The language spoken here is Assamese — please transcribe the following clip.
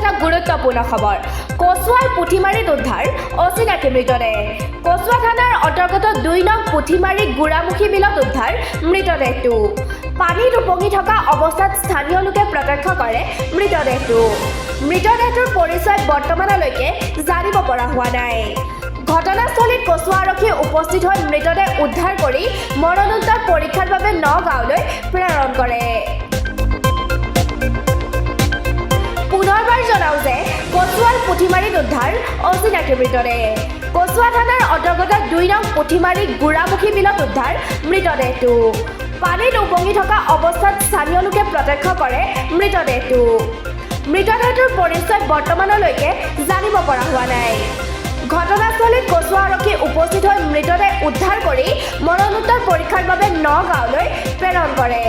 এটা গুৰুত্বপূৰ্ণ খবৰ কচুৱাৰ পুঠিমাৰীত উদ্ধাৰ অচিনাকি মৃতদেহ কচুৱা থানাৰ অন্তৰ্গত 2 নং পুঠিমাৰী গুড়ামুখী বিলত উদ্ধাৰ মৃতদেহটো পানীত উপঙি থকা অৱস্থাত স্থানীয় লোকে প্ৰত্যক্ষ কৰে মৃতদেহটোৰ পৰিচয় বৰ্তমানলৈকে জানিব পৰা হোৱা নাই ঘটনাস্থলীত কচুৱা আৰক্ষী উপস্থিত হৈ মৃতদেহ উদ্ধাৰ কৰি মৰণোত্তৰ পৰীক্ষাৰ বাবে নগাঁৱলৈ প্ৰেৰণ কৰে পুনৰবাৰ জনাও যে কচুৱাৰ পুঠিমাৰীত উদ্ধাৰ অচিনাকি মৃতদেহ কচুৱা থানাৰ অন্তৰ্গত 2 নং পুঠিমাৰী গুড়ামুখী বিলত উদ্ধাৰ মৃতদেহটো পানীত উপঙি থকা অৱস্থাত স্থানীয় লোকে প্ৰত্যক্ষ কৰে মৃতদেহটোৰ পৰিচয় বৰ্তমানলৈকে জানিব পৰা হোৱা নাই ঘটনাস্থলীত কচুৱা আৰক্ষী উপস্থিত হৈ মৃতদেহ উদ্ধাৰ কৰি মৰণোত্তৰ পৰীক্ষাৰ বাবে নগাঁৱলৈ প্ৰেৰণ কৰে